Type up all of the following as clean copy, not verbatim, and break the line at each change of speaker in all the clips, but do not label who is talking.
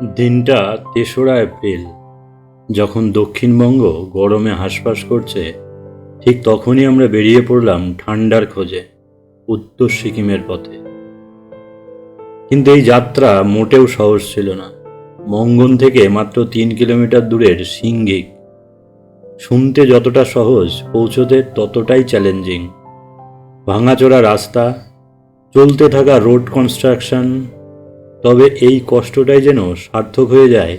দিনটা ৩রা এপ্রিল। যখন দক্ষিণবঙ্গ গরমে হাঁসফাঁস করছে, ঠিক তখনই আমরা বেরিয়ে পড়লাম ঠান্ডার খোঁজে উত্তর সিকিমের পথে। কিন্তু এই যাত্রা মোটেও সহজ ছিল না। মঙ্গন থেকে মাত্র ৩ কিলোমিটার দূরের সিঙ্গিক শুনতে যতটা সহজ, পৌঁছতে ততটাই চ্যালেঞ্জিং। ভাঙাচোরা রাস্তা, চলতে থাকা রোড কনস্ট্রাকশন, তবে এই কষ্টটাই যেন সার্থক হয়ে যায়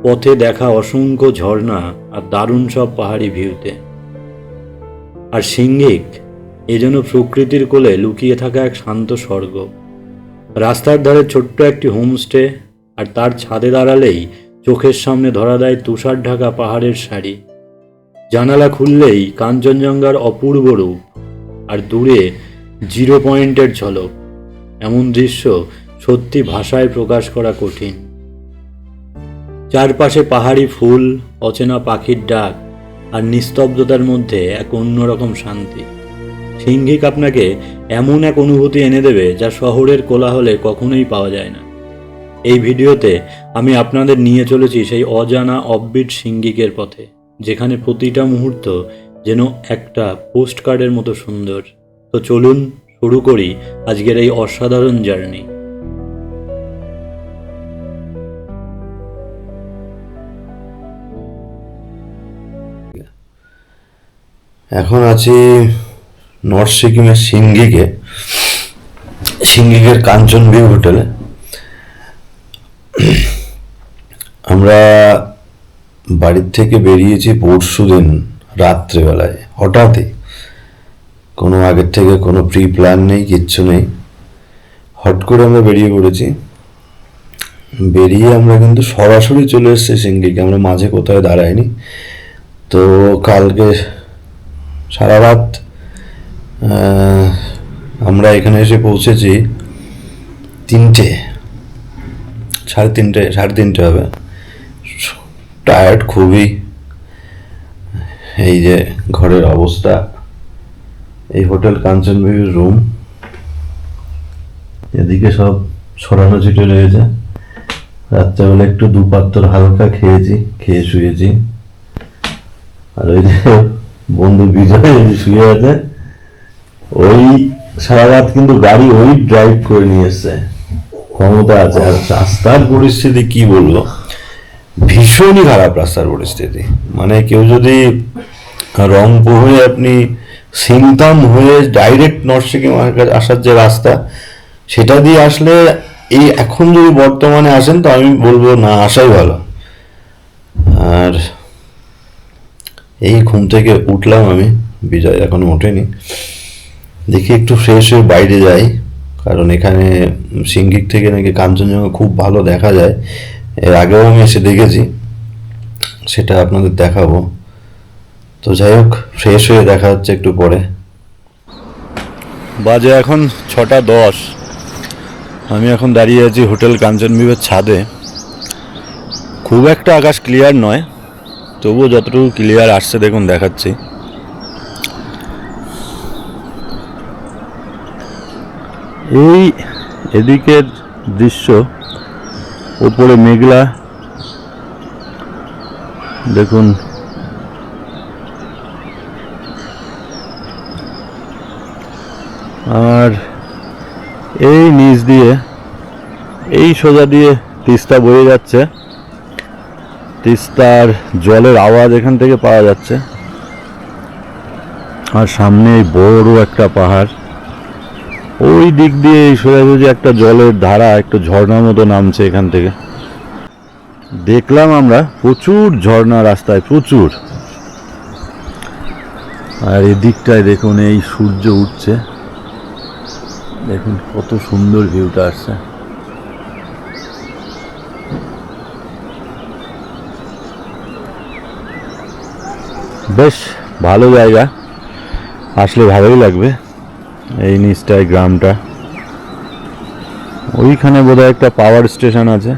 পথে দেখা অসংখ্য ঝর্ণা আর দারুণ সব পাহাড়ি ভিউতে। আর সিঙ্গিক এ যেন প্রকৃতির কোলে লুকিয়ে থাকা এক শান্ত স্বর্গ। রাস্তার ধারে ছোট্ট একটি হোমস্টে, আর তার ছাদে দাঁড়ালেই চোখের সামনে ধরা দেয় তুষার ঢাকা পাহাড়ের সারি। জানালা খুললেই কাঞ্চনজঙ্ঘার অপূর্ব রূপ, আর দূরে 0 পয়েন্টের ঝলক। এমন দৃশ্য সত্যি ভাষায় প্রকাশ করা কঠিন। চারপাশে পাহাড়ি ফুল, অচেনা পাখির ডাক, আর নিস্তব্ধতার মধ্যে এক অন্যরকম শান্তি। সিঙ্গিক আপনাকে এমন এক অনুভূতি এনে দেবে যা শহরের কোলাহলে কখনোই পাওয়া যায় না। এই ভিডিওতে আমি আপনাদের নিয়ে চলেছি সেই অজানা অফবিট সিঙ্গিকের পথে, যেখানে প্রতিটা মুহূর্ত যেন একটা পোস্টকার্ডের মতো সুন্দর। তো চলুন শুরু করি আজকের এই অসাধারণ জার্নি।
এখন আছি নর্থ সিকিমের সিঙ্গিকের কাঞ্চন ভিউ হোটেলে। আমরা বাড়ির থেকে বেরিয়েছি পরশুদিন রাত্রেবেলায়, হঠাৎই, কোনো আগের থেকে কোনো প্রি প্ল্যান নেই, কিচ্ছু নেই। হট করে আমরা বেরিয়ে পড়েছি। বেরিয়ে আমরা কিন্তু সরাসরি চলে এসেছি সিঙ্গিকে, আমরা মাঝে কোথাও দাঁড়াইনি। তো কালকে সারা রাত আমরা এখানে এসে পৌঁছেছি 3টে, সাড়ে তিনটে হবে। টায়ার্ড খুবই। এই যে ঘরের অবস্থা, এই হোটেল কাঞ্চন ভিউর রুম, এদিকে সব ছড়ানো ছিটে রয়েছে। রাত্রেবেলা একটু দুপাত্র হালকা খেয়েছি, খেয়ে শুয়েছি। আর ওই যে বন্ধু বিজয় শুয়ে আছে, ওই সারা রাত কিন্তু গাড়ি ওই ড্রাইভ করে নিয়ে এসছে, ক্ষমতা আছে। আর রাস্তার পরিস্থিতি কি বলবো, ভীষণই খারাপ রাস্তার পরিস্থিতি। মানে কেউ যদি রংপুর হয়ে আপনি সিংতাম হয়ে ডাইরেক্ট নর্থ সিকিম আসার যে রাস্তা, সেটা দিয়ে আসলে এই এখন যদি বর্তমানে আসেন তো আমি বলবো না আসাই ভালো। আর এই ঘুম থেকে উঠলাম আমি, বিজয় এখনো ওঠেনি। দেখি একটু ফ্রেশ হয়ে বাইরে যাই, কারণ এখানে সিঙ্গিক থেকে নাকি কাঞ্চনজঙ্ঘা খুব ভালো দেখা যায়। এর আগেও আমি এসে দেখেছি, সেটা আপনাদের দেখাবো। তো যাই হোক, ফ্রেশ হয়ে দেখা হচ্ছে একটু পরে।
বাজে এখন 6টা 10। আমি এখন দাঁড়িয়ে আছি হোটেল কাঞ্চন ভিউয়ের ছাদে। খুব একটা আকাশ ক্লিয়ার নয়, তবুও যতটুকু ক্লিয়ার আসছে দেখুন দেখাচ্ছি। এই এদিকের দৃশ্য, ওপরে মেঘলা দেখুন। আর এই নিচ দিয়ে, এই সোজা দিয়ে তিস্তা বয়ে যাচ্ছে। তিস্তার জলের আওয়াজ এখান থেকে পাওয়া যাচ্ছে। আর সামনে বড় একটা পাহাড়, ওই দিক দিয়ে এই সোজাসুজি একটা জলের ধারা, একটা ঝর্ণার মতো নামছে এখান থেকে। দেখলাম আমরা প্রচুর ঝর্ণা রাস্তায়, প্রচুর। আর এদিকটায় দেখুন, এই সূর্য উঠছে, দেখুন কত সুন্দর ভিউটা আসছে। বেশ ভালো জায়গা, আসলে ভালোই লাগবে। এই নিচটায় গ্রামটা, ওইখানে বোধহয় একটা পাওয়ার স্টেশন আছে।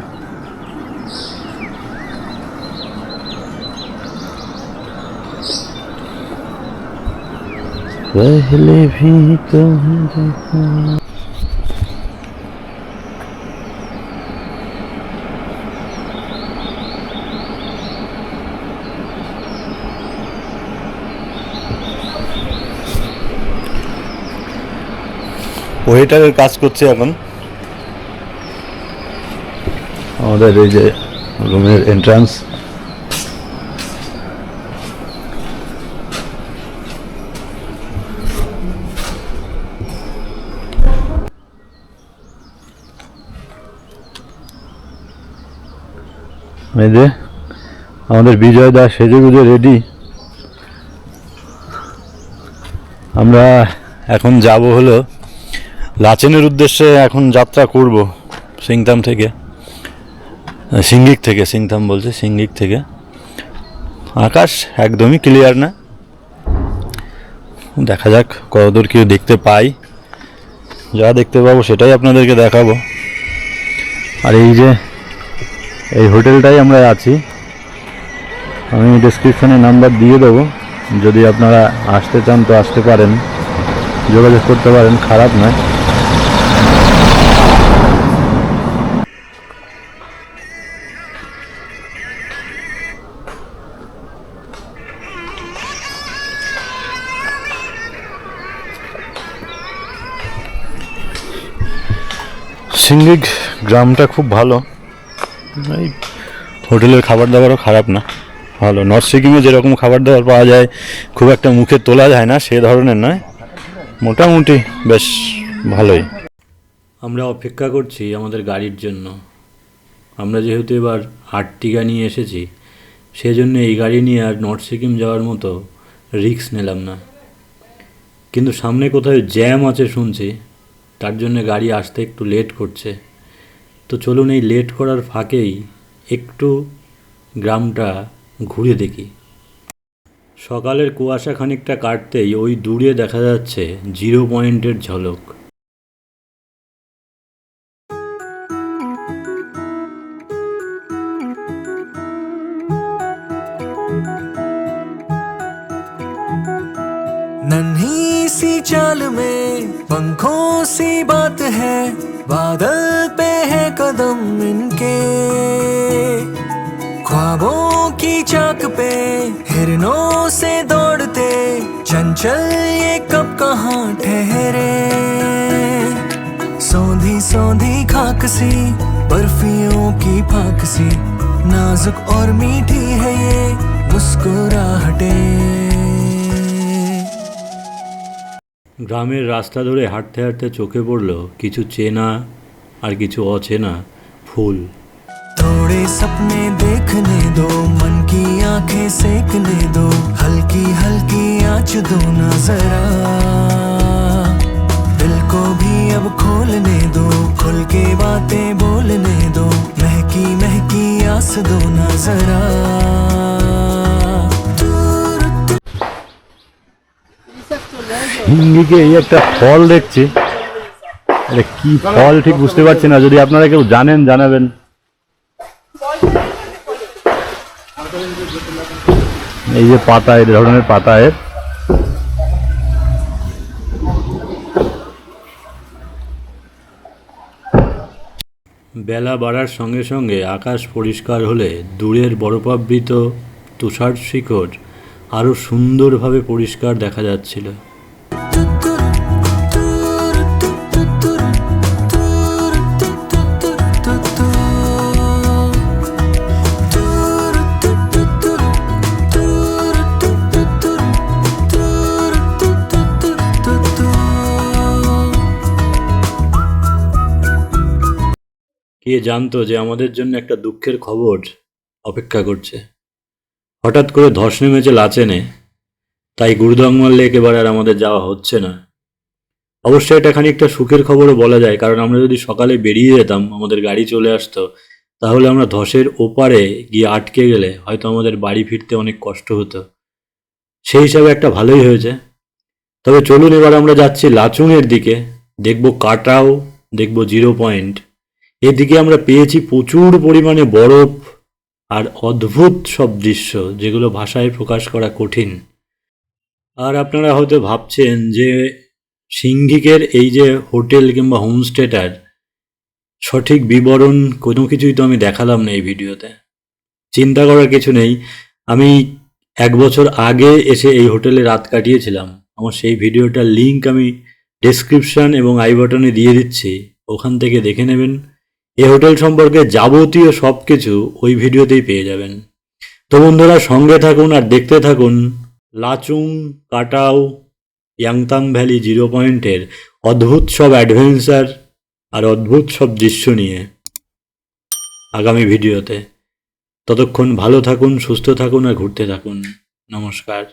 पहले भी तो ওয়েটারের কাজ করছে এখন আমাদের এই যে রুমের এন্ট্রান্স। এই যে আমাদের বিজয় দা সেজে গুজে রেডি। আমরা এখন যাব হলো লাচেনের উদ্দেশ্যে, এখন যাত্রা করব সিংতাম থেকে, সিঙ্গিক থেকে, সিংতাম বলছে সিঙ্গিক থেকে। আকাশ একদমই ক্লিয়ার না, দেখা যাক কতদূর কেউ দেখতে পাই। যা দেখতে পাবো সেটাই আপনাদেরকে দেখাবো। আর এই যে এই হোটেলটাই আমরা আছি, আমি ডেসক্রিপশনে নাম্বার দিয়ে দেবো, যদি আপনারা আসতে চান তো আসতে পারেন, যোগাযোগ করতে পারেন, খারাপ নয়। সিঙ্গিক গ্রামটা খুব ভালো, এই হোটেলের খাবার দাবারও খারাপ না, ভালো। নর্থ সিকিমে যেরকম খাবার দাবার পাওয়া যায় খুব একটা মুখে তোলা যায় না সে ধরনের নয়, মোটামুটি বেশ ভালোই। আমরা অপেক্ষা করছি আমাদের গাড়ির জন্য। আমরা যেহেতু এবার আর্টিগা নিয়ে এসেছি, সেজন্য এই গাড়ি নিয়ে আর নর্থ সিকিম যাওয়ার মতো রিস্ক নিলাম না। কিন্তু সামনে কোথায় জ্যাম আছে শুনছি, তার জন্য গাড়ি আসতে একটু লেট করছে। তো চলুন এই লেট করার ফাঁকেই একটু গ্রামটা ঘুরে দেখি। সকালের কুয়াশা খানিকটা কাটতেই ওই দূরে দেখা যাচ্ছে 0 পয়েন্টের ঝলক।
नन्ही सी चाल में पंखों सी बात है, बादल पे है कदम इनके, ख्वाबों की चाक पे हिरनों से दौड़ते, चंचल ये कब कहाँ ठहरे। सौंधी सौंधी खाक सी बर्फियों की फाक सी, नाजुक और मीठी है ये मुस्कुराहटें।
গ্রামের রাস্তা ধরে হাঁটতে হাঁটতে চোখে পড়ল কিছু চেনা আর কিছু অচেনা ফুল।
थोड़े सपने देखने दो, मन की आंखें सेकने दो, हल्की हल्की आँच दो ना जरा, दिल को भी अब खोलने दो, खुल के बातें बोलने दो, महकी महकी आस दो ना जरा।
সিঙ্গিকে এই একটা ফল দেখছি, এটা কি ফল ঠিক বুঝতে পারছি না, যদি আপনারা কেউ জানেন জানাবেন। এই যে পাতা, এই ধরনের পাতা এর। বেলা বাড়ার সঙ্গে সঙ্গে আকাশ পরিষ্কার হলে দূরের বরফাবৃত তুষার শিখর আরও সুন্দরভাবে পরিষ্কার দেখা যাচ্ছিল। কে জানতো যে আমাদের জন্য একটা দুঃখের খবর অপেক্ষা করছে। হঠাৎ করে ধস নেমেছে লাচেনে, তাই গুরুদংমাল লেক এবার আর আমাদের যাওয়া হচ্ছে না। অবশ্যই এটা খানিকটা সুখের খবরও বলা যায়, কারণ আমরা যদি সকালে বেরিয়ে যেতাম, আমাদের গাড়ি চলে আসতো, তাহলে আমরা ধসের ওপারে গিয়ে আটকে গেলে হয়তো আমাদের বাড়ি ফিরতে অনেক কষ্ট হতো। সেই হিসাবে একটা ভালোই হয়েছে। তবে চলুন এবার আমরা যাচ্ছি লাচুংয়ের দিকে, দেখব কাটাও, দেখব 0 পয়েন্ট। এদিকে আমরা পেয়েছি প্রচুর পরিমাণে বরফ আর অদ্ভুত সব দৃশ্য, যেগুলো ভাষায় প্রকাশ করা কঠিন। আর আপনারা হয়তো ভাবছেন যে সিঙ্গিকের এই যে হোটেল কিংবা হোমস্টেটার সঠিক বিবরণ কোনো কিছুই তো আমি দেখালাম না এই ভিডিওতে। চিন্তা করার কিছু নেই, আমি 1 বছর আগে এসে এই হোটেলে রাত কাটিয়েছিলাম। আমার সেই ভিডিওটার লিঙ্ক আমি ডেসক্রিপশন এবং আই বাটনে দিয়ে দিচ্ছি, ওখান থেকে দেখে নেবেন। এই হোটেল সম্পর্কে যাবতীয় সব কিছু ওই ভিডিওতেই পেয়ে যাবেন। তো বন্ধুরা, সঙ্গে থাকুন আর দেখতে থাকুন লাচুং কাটাও ইয়াংতাং ভ্যালি 0 পয়েন্টের অদ্ভুত সব অ্যাডভেঞ্চার আর অদ্ভুত সব দৃশ্য নিয়ে আগামী ভিডিওতে। ততক্ষণ ভালো থাকুন, সুস্থ থাকুন আর ঘুরতে থাকুন। নমস্কার।